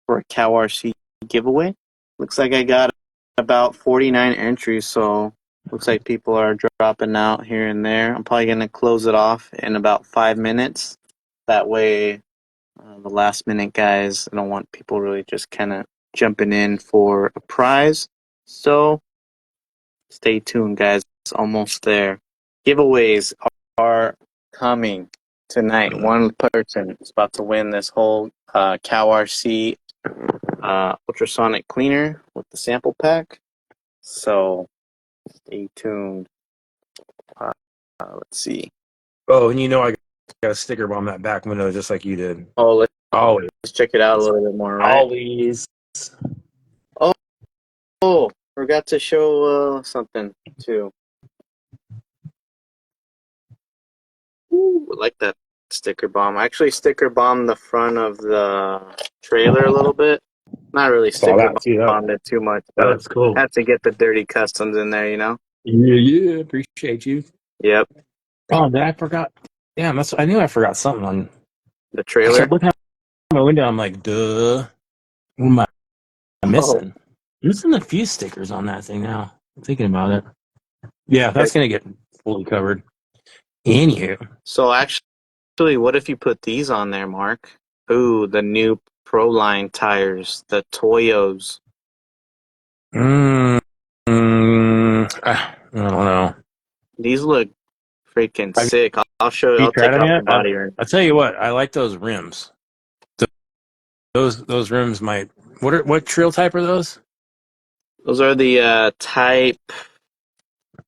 for a Cow RC giveaway, looks like I got about 49 entries, so looks like people are dropping out here and there. I'm probably gonna close it off in about 5 minutes. That way, the last minute guys, I don't want people really just kind of jumping in for a prize. So stay tuned, guys. It's almost there. Giveaways are coming tonight. One person is about to win this whole Cow RC ultrasonic cleaner with the sample pack. So stay tuned. Let's see. Oh, and I got a sticker bomb that back window just like you did. Oh, Always. let's check it out a little bit more, right? Always. Oh, forgot to show something too. Ooh, I like that sticker bomb. I actually sticker bombed the front of the trailer a little bit. Not really Saw sticker that too. bombed it too much, That but looks cool. had to get the dirty customs in there, you know? Yeah. Appreciate you. Yep. Oh, I forgot. Damn, I knew I forgot something on. The I trailer. kept looking out my window. I'm like, duh. What am I missing? I'm missing a few stickers on that thing now. I'm thinking about it. Yeah, that's going to get fully covered. Anywho. So actually, what if you put these on there, Mark? Ooh, the new Proline tires, the Toyos. I don't know. These look freaking Have sick. I'll show you. you I'll tried take them off yet? the body right. I'll tell you what. I like those rims. Those rims might. What trail type are those? Those are the type.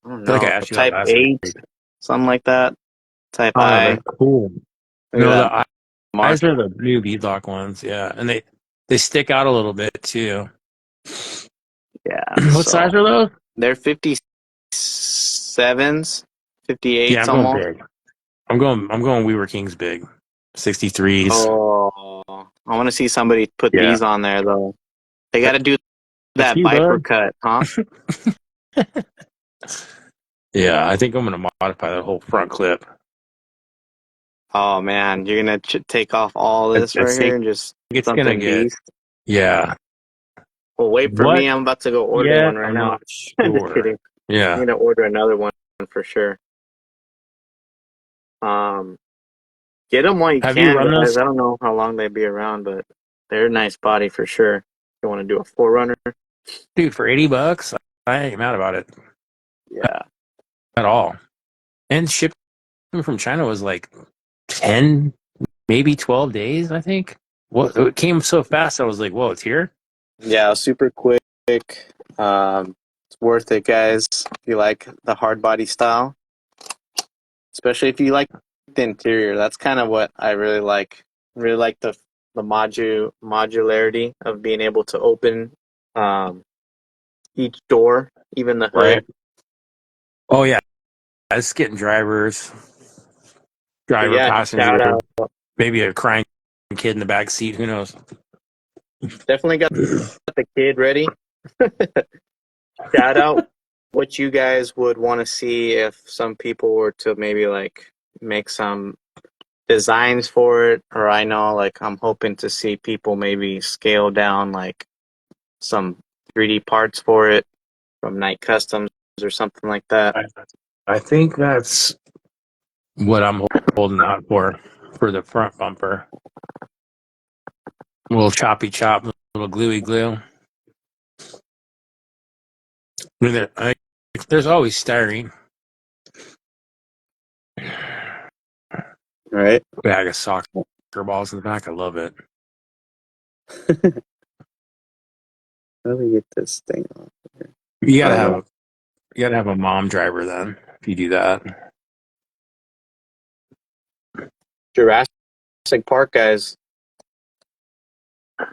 I don't I feel like I know, asked you that type last 8, week. something like that. Type Oh, they're I. cool. Look at No, that the mark. eyes are the new beadlock ones. Yeah, and they stick out a little bit too. Yeah, What size are those? they're 57s, Yeah, 58s I'm going almost. big. I'm going We Were Kings big. 63s. Oh, I want to see somebody put Yeah. these on there though. They got to do That's that you, Viper bud. cut, huh? Yeah, I think I'm gonna modify that whole front clip. Oh man, you're gonna take off all this I'd right say here and just it's gonna something get. beast. Yeah. Well, wait for What? me. I'm about to go order Yeah, one right I'm now. not Just sure. kidding. I'm Yeah. gonna order another one for sure. Um, get them while you Have you can, run guys. those? I don't know how long they'd be around, but they're a nice body for sure. You want to do a 4Runner? Dude, for $80, I ain't mad about it Yeah. at all. And shipping from China was like 10, maybe 12 days, I think. Well, it came so fast, I was like, whoa, it's here? Yeah, super quick. It's worth it, guys. If you like the hard body style, especially if you like the interior, that's kind of what I really like. Really like the modularity of being able to open each door, even the Right. hood. Oh, yeah. It's getting driver, But yeah, shout passenger, out. maybe a crying kid in the back seat. Who knows? Definitely got the kid ready. Shout out what you guys would want to see if some people were to maybe like make some designs for it, or I know like I'm hoping to see people maybe scale down like some 3D parts for it from Night Customs or something like that. I think that's what I'm holding out for the front bumper. A little choppy chop, a little gluey glue. I mean, there's always styrene. Right. Bag of soccer balls in the back. I love it. How do we get this thing on here? You gotta Oh have no. a you gotta have a mom driver then if you do that. Jurassic Park guys. For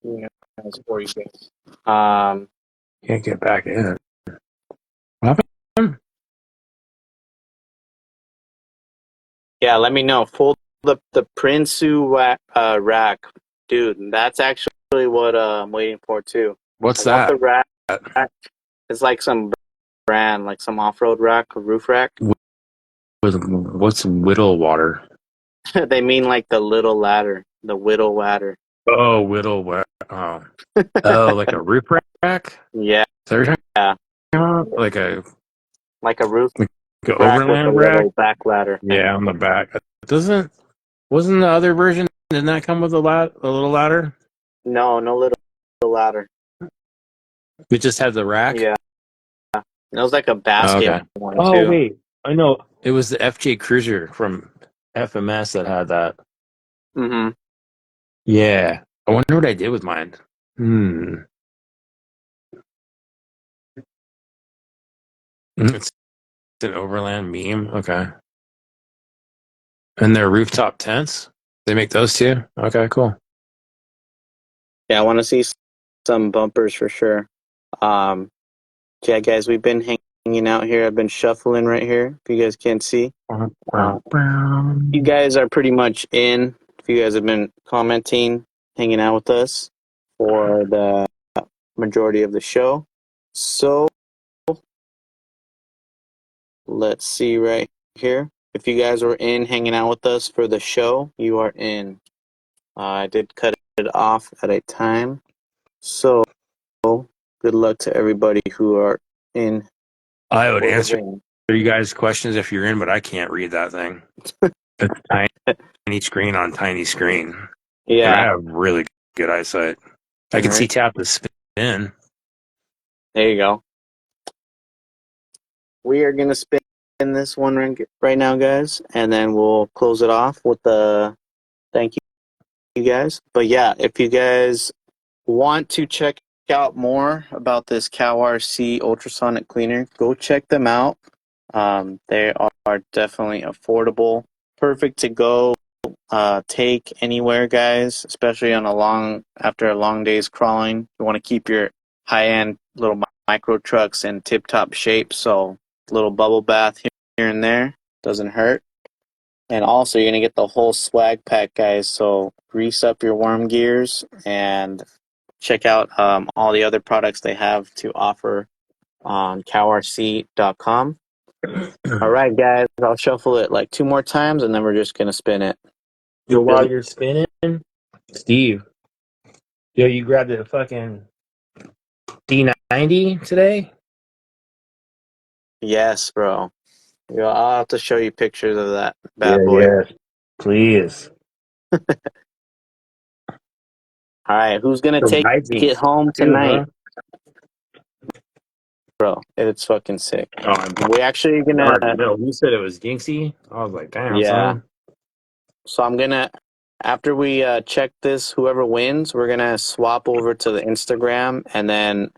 you guys. Can't get back in. What happened? Yeah, let me know. Pull the Prinsu rack. Dude, that's actually what I'm waiting for too. I What's want the that? rack. It's like some brand, like some off-road rack, a roof rack. With what's whittle water? They mean like the little ladder, the whittle ladder. Oh, whittle water. Oh, like a roof rack? Yeah, Third yeah, time? like a roof Like an rack with a overland rack? little back ladder. Yeah, on the back. Wasn't the other version? Didn't that come with a little ladder? No, no little ladder. It just had the rack. Yeah, it was like a Oh, basket okay. one Oh too. wait, I know. It was the FJ Cruiser from FMS that had that. Mm-hmm. Yeah. I wonder what I did with mine. It's an overland meme. Okay. And their rooftop tents. They make those too. Okay, cool. Yeah, I want to see some bumpers for sure. Um, yeah, guys, we've been hanging out here. I've been shuffling right here. If you guys can't see, you guys are pretty much in. If you guys have been commenting, hanging out with us for the majority of the show. So let's see right here. If you guys were in hanging out with us for the show, you are in. I did cut it off at a time. So good luck to everybody who are in I would for the answer win. you guys questions if you're in, but I can't read that thing. It's tiny screen on tiny screen. And I Yeah, have really good eyesight. I all can see right. tap the spin. There you go. We are going to spin this one right now, guys, and then we'll close it off with the thank you guys. But yeah, if you guys want to check out more about this Cow RC ultrasonic cleaner, go check them out. They are definitely affordable, perfect to go take anywhere, guys, especially on after a long day's crawling. You want to keep your high-end little micro trucks in tip-top shape, so little bubble bath here and there doesn't hurt. And also, you're gonna get the whole swag pack, guys. So grease up your worm gears and check out all the other products they have to offer on cowrc.com. All right, guys, I'll shuffle it like two more times, and then we're just gonna spin it. Yo, while you're spinning, Steve, yo, you grabbed a fucking D90 today? Yes, bro. Yeah, I'll have to show you pictures of that Yeah, bad boy. yeah. Please. All right, who's gonna The take rising it home too, tonight, huh? bro? It's fucking sick. Oh, I'm We actually gonna, dark. No, you said it was Ginksy. I was like, damn, yeah. son. So I'm gonna, after we check this, whoever wins, we're gonna swap over to the Instagram, and then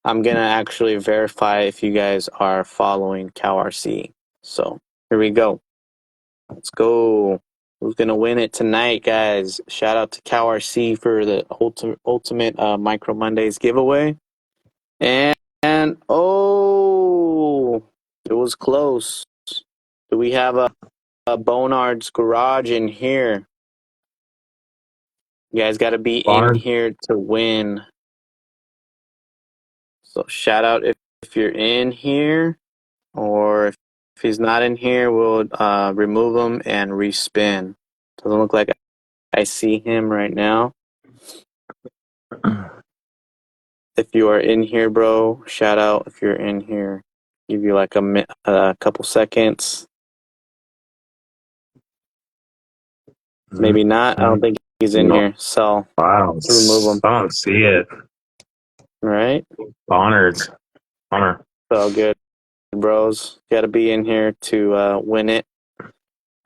I'm gonna actually verify if you guys are following CowRC. So here we go. Let's go. Who's gonna win it tonight, guys? Shout out to CowRC for the ultimate Micro Mondays giveaway. And oh, it was close. Do we have a Bonard's Garage in here? You guys got to be in Barn. here to win. So shout out if you're in here, or if he's not in here, we'll remove him and respin. Doesn't look like I see him right now. If you are in here, bro, shout out if you're in here. Give you like a couple seconds. Maybe not. I don't think he's in here. So Wow. remove him. I don't see it. Right? Bonards. Honor. So good, bros. Got to be in here to win it.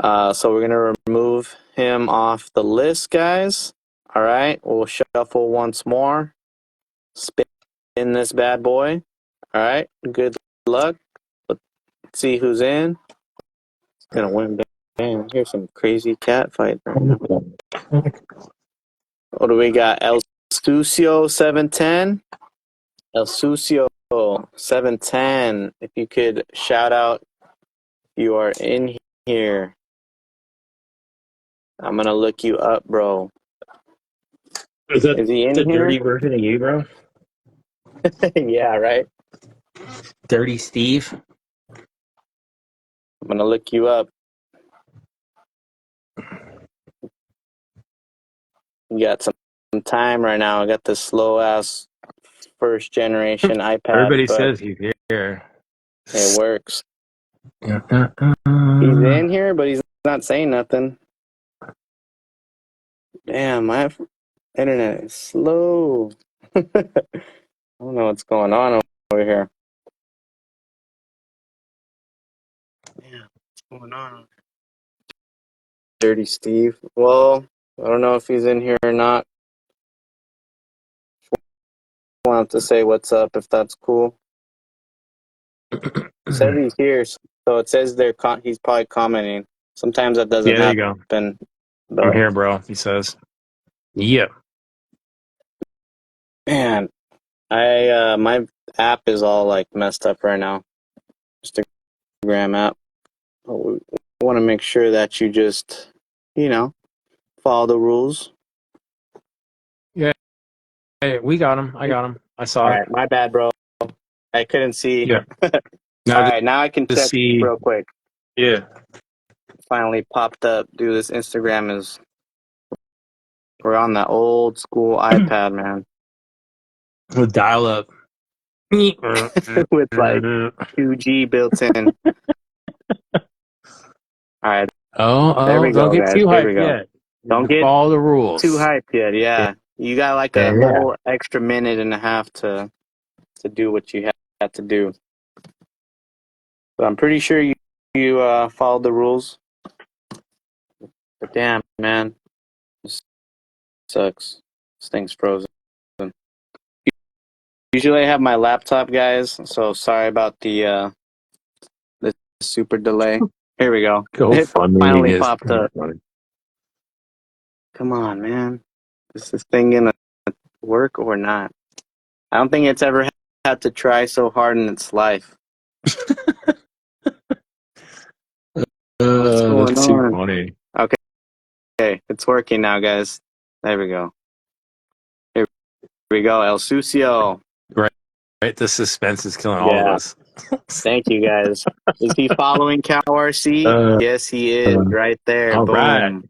So we're gonna remove him off the list, guys. All right. We'll shuffle once more. Spin this bad boy. All right. Good luck. Let's see who's in. It's gonna win. Damn, here's some crazy cat fight right now. What do we got? El Sucio 710. El Sucio 710. If you could shout out, you are in here. I'm gonna look you up, bro. Is that Is he in the here? dirty version of you, bro? Yeah, right. Dirty Steve? I'm gonna look you up. You got some time right now. I got this slow ass first generation iPad, Everybody but says he's here. it works. He's He's in here, but he's not saying nothing. Damn, my internet is slow. I don't know what's going on over here. Yeah, what's going on? Dirty Steve. Well, I don't know if he's in here or not. We'll have to say what's up if that's cool. It says he's here, so it says he's probably commenting. Sometimes that doesn't there you go. happen. I'm here, bro, he says. Yeah. Man, my app is all like messed up right now. Instagram app. We want to make sure that you just, follow the rules. Yeah. Hey, we got him. I got him. I saw All it. right, my bad, bro. I couldn't see. Yeah. All right, now I can check real quick. Yeah. Finally popped up. Dude, this Instagram we're on that old school iPad, man. With dial up. With like 2G built in. All right. There we don't go, get guys. too There we hyped go. yet. Don't get follow the rules. too hyped yet. Yeah. You got like a whole extra minute and a half to do what you had to do. But I'm pretty sure you followed the rules. But damn, man. This sucks. This thing's frozen. Usually I have my laptop, guys, so sorry about the super delay. Here we go. It finally popped up. Come on, man. Is this thing gonna work or not? I don't think it's ever had to try so hard in its life. What's going That's too on? funny. Okay, it's working now, guys. There we go. Here we go. El Sucio. Right, the suspense is killing all of us. Thank you, guys. Is he following CowRC? Yes, he is. Right there. All Boom. right.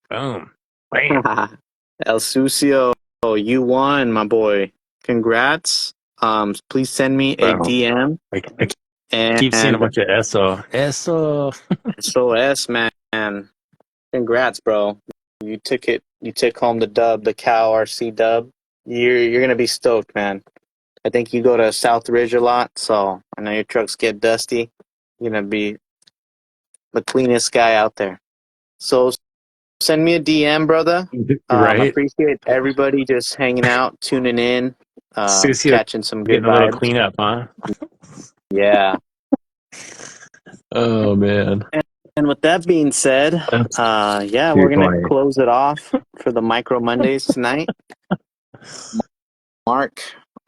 Boom. Bam. El Sucio, you won, my boy. Congrats. Please send me a DM. I keep seeing a bunch of ESO. ESO. SOS, man. Congrats, bro. You took home the dub, the CowRC dub. You're gonna be stoked, man. I think you go to South Ridge a lot, so I know your trucks get dusty. You're gonna be the cleanest guy out there. So send me a DM, brother. Right? Appreciate everybody just hanging out, tuning in, Sucio catching some good getting a little vibes. cleanup, huh? Yeah. Oh man, And with that being said, that's yeah, too we're gonna funny. close it off for the Micro Mondays tonight. Mark,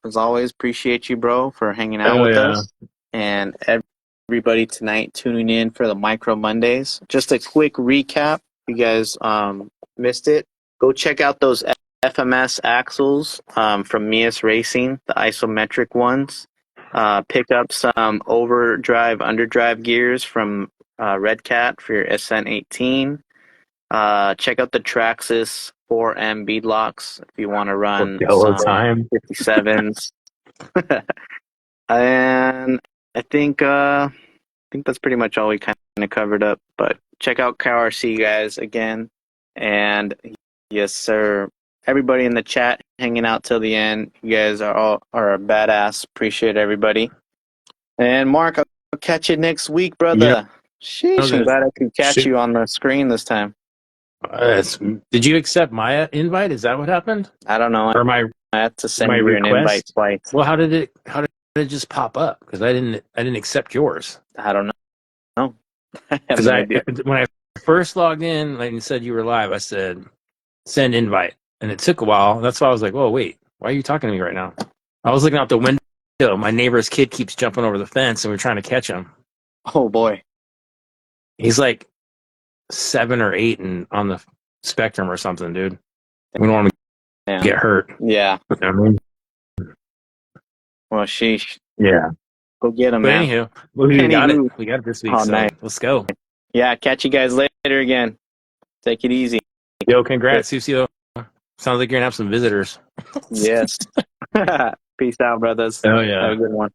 as always, appreciate you, bro, for hanging out Oh with yeah. us. And everybody tonight tuning in for the Micro Mondays. Just a quick recap. If you guys missed it, go check out those FMS axles from Mias Racing, the isometric ones. Pick up some overdrive, underdrive gears from Red Cat for your Ascent 18. Check out the TRX4M beadlocks if you want to run Yellow some time. 57s. And I think that's pretty much all we kind of covered up. But check out KRC, guys, again. And yes, sir. Everybody in the chat hanging out till the end. You guys are a badass. Appreciate everybody. And Mark, I'll catch you next week, brother. Sheesh, I'm glad I could catch you on the screen this time. Did you accept my invite? Is that what happened? I don't know. Or my I had to send you an invite request? twice. Well, how did it just pop up? Because I didn't accept yours. I don't know. No. I have Because no idea. when I first logged in, like you said you were live, I said send invite, and it took a while. That's why I was like, "Oh wait, why are you talking to me right now?" I was looking out the window. My neighbor's kid keeps jumping over the fence, and we're trying to catch him. Oh boy. He's like 7 or 8 and on the spectrum or something, dude. We don't want to get hurt. Yeah. You know what I mean? Well, sheesh. Yeah. Go get him, But man. anywho, we got it. We got it this week. Oh, so nice. Let's go. Yeah, catch you guys later again. Take it easy. Yo, congrats, Sucio. Sounds like you're gonna have some visitors. Yes. Peace out, brothers. Oh yeah. Have a good one.